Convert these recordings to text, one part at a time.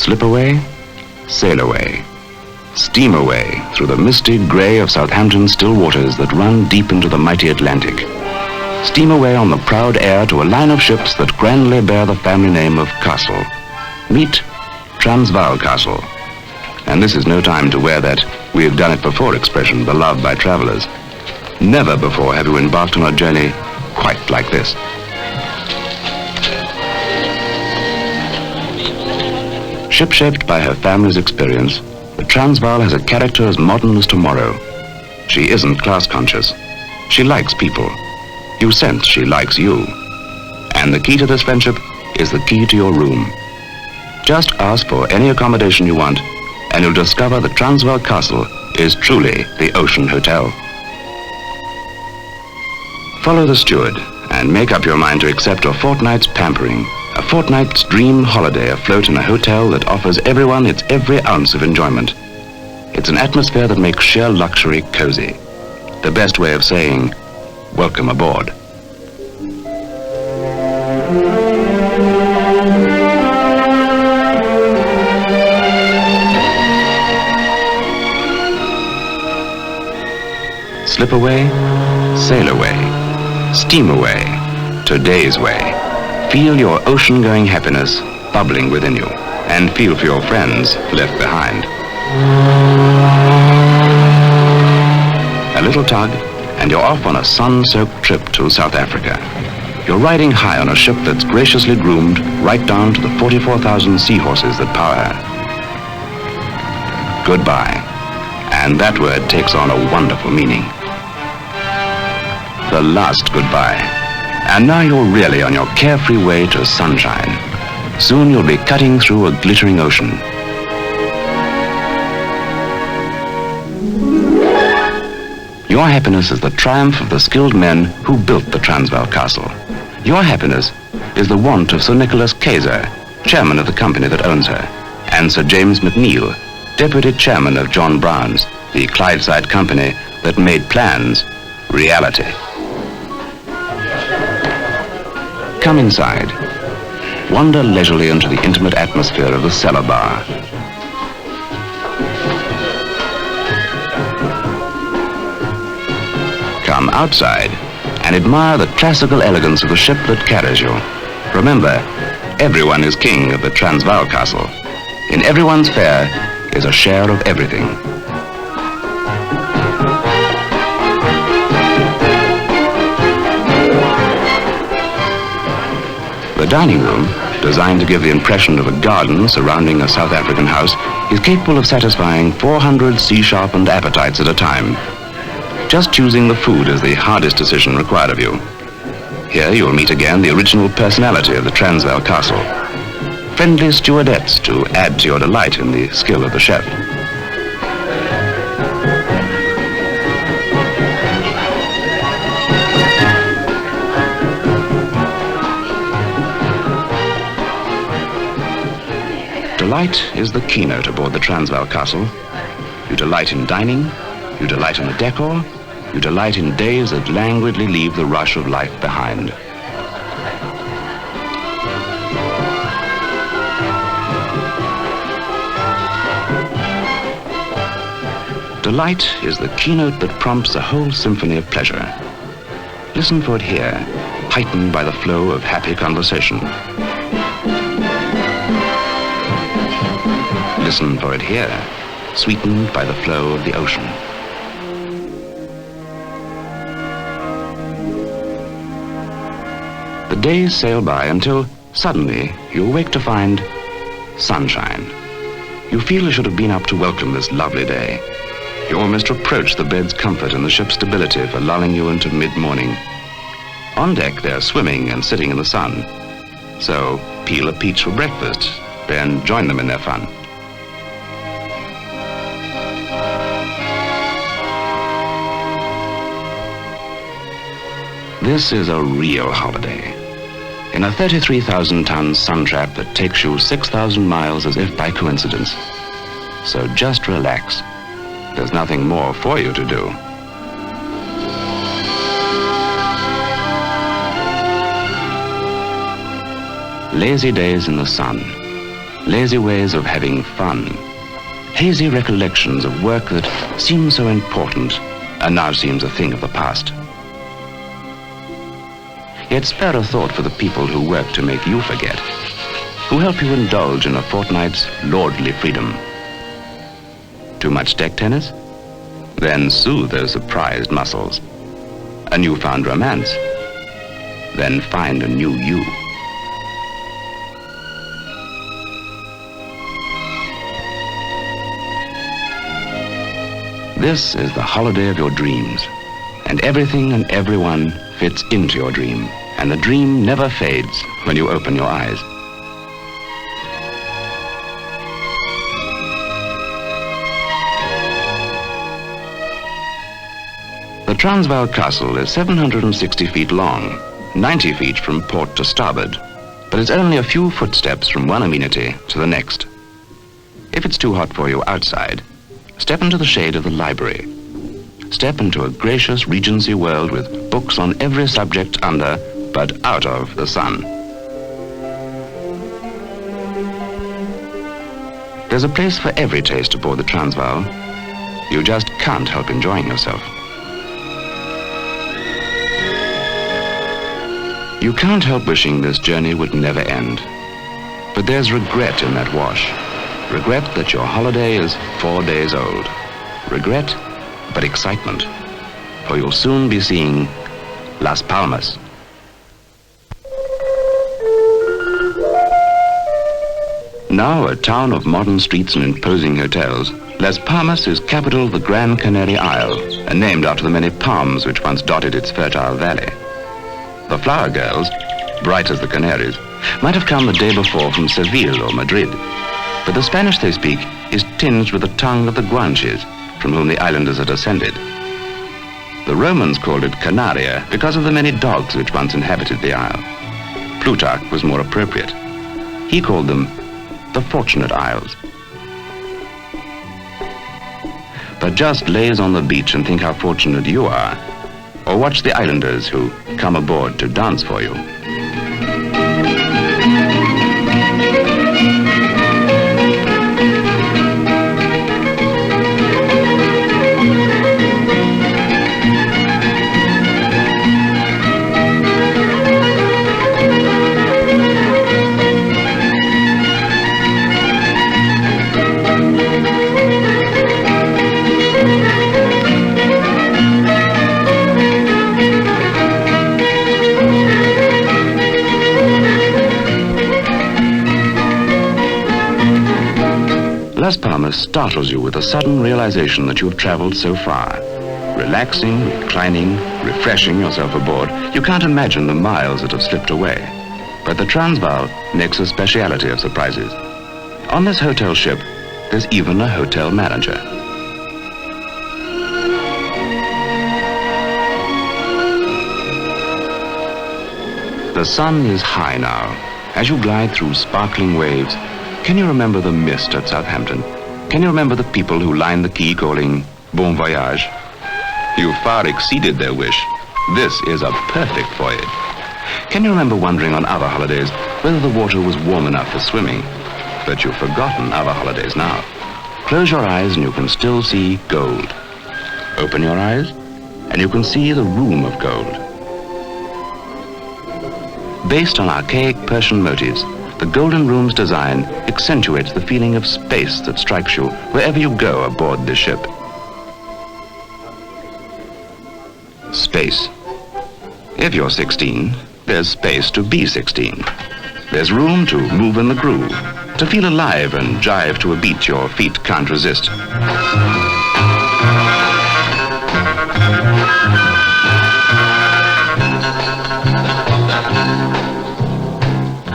Slip away, sail away, steam away through the misty grey of Southampton's still waters that run deep into the mighty Atlantic. Steam away on the proud air to a line of ships that grandly bear the family name of Castle. Meet Transvaal Castle. And this is no time to wear that "we-have done it before" expression beloved by travellers. Never before have you embarked on a journey quite like this. Ship-shaped by her family's experience, the Transvaal has a character as modern as tomorrow. She isn't class-conscious. She likes people. You sense she likes you. And the key to this friendship is the key to your room. Just ask for any accommodation you want, and you'll discover the Transvaal Castle is truly the Ocean Hotel. Follow the steward and make up your mind to accept a fortnight's pampering, a fortnight's dream holiday afloat in a hotel that offers everyone its every ounce of enjoyment. It's an atmosphere that makes sheer luxury cozy. The best way of saying, welcome aboard. Slip away, sail away, steam away, today's way. Feel your ocean-going happiness bubbling within you, and feel for your friends left behind. A little tug, and you're off on a sun-soaked trip to South Africa. You're riding high on a ship that's graciously groomed right down to the 44,000 seahorses that power her. Goodbye. And that word takes on a wonderful meaning. The last goodbye. And now you're really on your carefree way to sunshine. Soon you'll be cutting through a glittering ocean. Your happiness is the triumph of the skilled men who built the Transvaal Castle. Your happiness is the want of Sir Nicholas Kayser, chairman of the company that owns her, and Sir James McNeill, deputy chairman of John Brown's, the Clydeside company that made plans reality. Come inside. Wander leisurely into the intimate atmosphere of the cellar bar. Come outside and admire the classical elegance of the ship that carries you. Remember, everyone is king of the Transvaal Castle. In everyone's fare is a share of everything. The dining room, designed to give the impression of a garden surrounding a South African house, is capable of satisfying 400 sea-sharpened appetites at a time. Just choosing the food is the hardest decision required of you. Here you'll meet again the original personality of the Transvaal Castle. Friendly stewardettes to add to your delight in the skill of the chef. Delight is the keynote aboard the Transvaal Castle. You delight in dining, you delight in the decor, you delight in days that languidly leave the rush of life behind. Delight is the keynote that prompts a whole symphony of pleasure. Listen for it here, heightened by the flow of happy conversation. Listen for it here, sweetened by the flow of the ocean. The days sail by until suddenly you awake to find sunshine. You feel you should have been up to welcome this lovely day. You almost reproach the bed's comfort and the ship's stability for lulling you into mid-morning. On deck they're swimming and sitting in the sun. So peel a peach for breakfast, then join them in their fun. This is a real holiday. In a 33,000-ton sun trap that takes you 6,000 miles as if by coincidence. So just relax. There's nothing more for you to do. Lazy days in the sun. lazy ways of having fun, hazy recollections of work that seemed so important and now seems a thing of the past. Yet spare a thought for the people who work to make you forget, who help you indulge in a fortnight's lordly freedom. Too much deck tennis? Then soothe those surprised muscles. A newfound romance? Then find a new you. This is the holiday of your dreams, and everything and everyone fits into your dream, and the dream never fades when you open your eyes. The Transvaal Castle is 760 feet long, 90 feet from port to starboard, but it's only a few footsteps from one amenity to the next. If it's too hot for you outside, step into the shade of the library. Step into a gracious Regency world with books on every subject under, but out of, the sun. There's a place for every taste aboard the Transvaal. You just can't help enjoying yourself. You can't help wishing this journey would never end. But there's regret in that wash. Regret that your holiday is 4 days old. Regret, but excitement. For you'll soon be seeing Las Palmas. Now a town of modern streets and imposing hotels, Las Palmas is capital of the Gran Canary Isle, and named after the many palms which once dotted its fertile valley. The flower girls, bright as the canaries, might have come the day before from Seville or Madrid, but the Spanish they speak is tinged with the tongue of the Guanches, from whom the islanders are descended. The Romans called it Canaria because of the many dogs which once inhabited the isle. Plutarch was more appropriate. He called them the Fortunate Isles. But just laze on the beach and think how fortunate you are, or watch the islanders who come aboard to dance for you. Las Palmas startles you with a sudden realization that you have traveled so far. Relaxing, reclining, refreshing yourself aboard, you can't imagine the miles that have slipped away. But the Transvaal makes a speciality of surprises. On this hotel ship, there's even a hotel manager. The sun is high now. As you glide through sparkling waves, can you remember the mist at Southampton? Can you remember the people who lined the quay calling bon voyage? You far exceeded their wish. This is a perfect voyage. Can you remember wondering on other holidays whether the water was warm enough for swimming? But you've forgotten other holidays now. Close your eyes and you can still see gold. Open your eyes and you can see the room of gold. Based on archaic Persian motifs, the Golden Room's design accentuates the feeling of space that strikes you wherever you go aboard this ship. Space. If you're 16, there's space to be 16. There's room to move in the groove, to feel alive and jive to a beat your feet can't resist.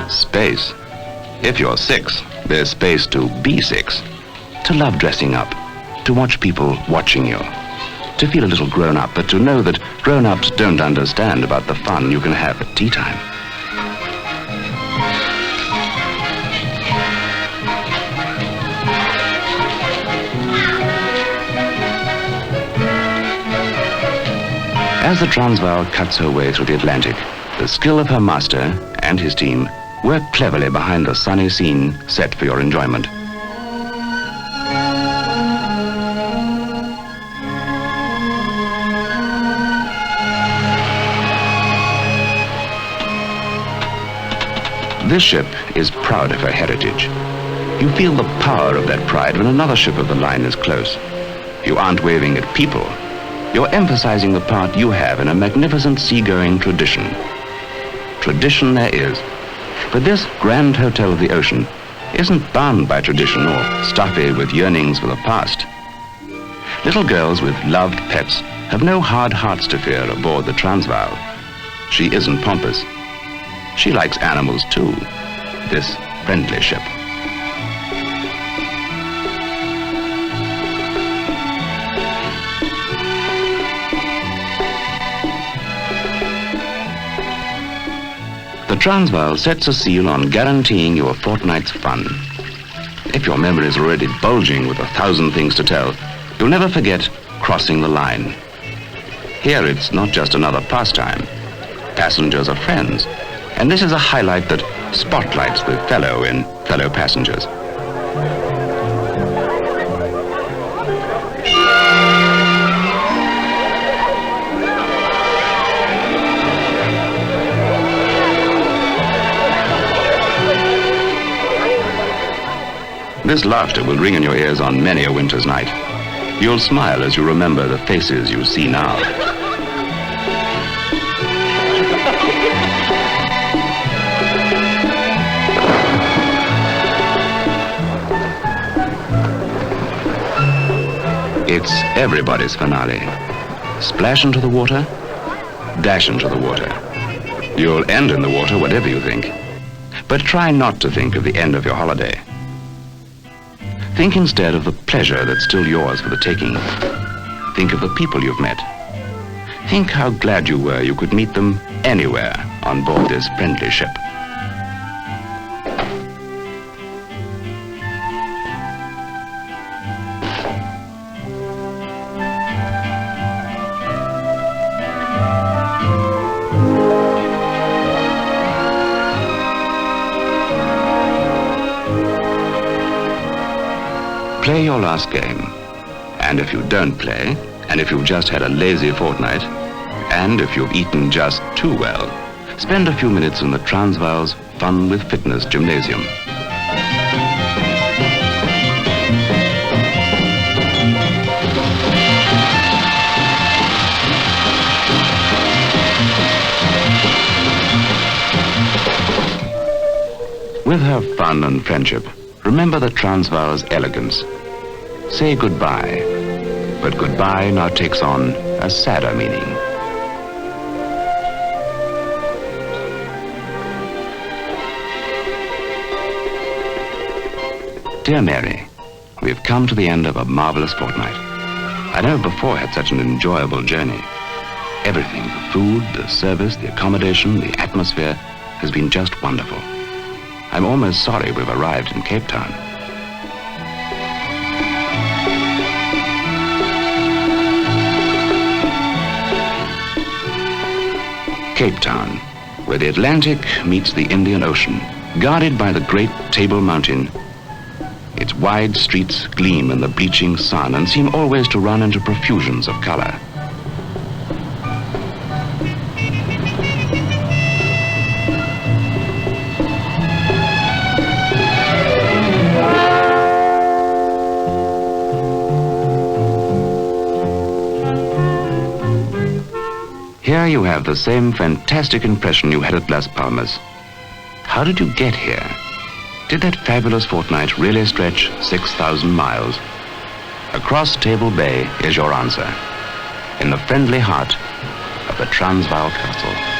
Space. If you're 6, there's space to be 6, to love dressing up, to watch people watching you, to feel a little grown up, but to know that grown-ups don't understand about the fun you can have at tea time. As the Transvaal cuts her way through the Atlantic, the skill of her master and his team Work cleverly behind the sunny scene set for your enjoyment. This ship is proud of her heritage. You feel the power of that pride when another ship of the line is close. You aren't waving at people. You're emphasizing the part you have in a magnificent seagoing tradition. Tradition there is. But this grand hotel of the ocean isn't bound by tradition or stuffy with yearnings for the past. Little girls with loved pets have no hard hearts to fear aboard the Transvaal. She isn't pompous. She likes animals too, this friendly ship. The Transvaal sets a seal on guaranteeing you a fortnight's fun. If your memory is already bulging with 1,000 things to tell, you'll never forget crossing the line. Here it's not just another pastime. Passengers are friends. And this is a highlight that spotlights the fellow in fellow passengers. This laughter will ring in your ears on many a winter's night. You'll smile as you remember the faces you see now. It's everybody's finale. Splash into the water, dash into the water. You'll end in the water, whatever you think. But try not to think of the end of your holiday. Think instead of the pleasure that's still yours for the taking. Think of the people you've met. Think how glad you were you could meet them anywhere on board this friendly ship. Play your last game, and if you don't play, and if you've just had a lazy fortnight, and if you've eaten just too well, spend a few minutes in the Transvaal's Fun with Fitness Gymnasium. With her fun and friendship, remember the Transvaal's elegance. Say goodbye, but goodbye now takes on a sadder meaning. Dear Mary, we've come to the end of a marvelous fortnight. I never before had such an enjoyable journey. Everything, the food, the service, the accommodation, the atmosphere, has been just wonderful. I'm almost sorry we've arrived in Cape Town. Cape Town, where the Atlantic meets the Indian Ocean, guarded by the great Table Mountain. Its wide streets gleam in the bleaching sun and seem always to run into profusions of color. Here you have the same fantastic impression you had at Las Palmas. How did you get here? Did that fabulous fortnight really stretch 6,000 miles? Across Table Bay is your answer, in the friendly heart of the Transvaal Castle.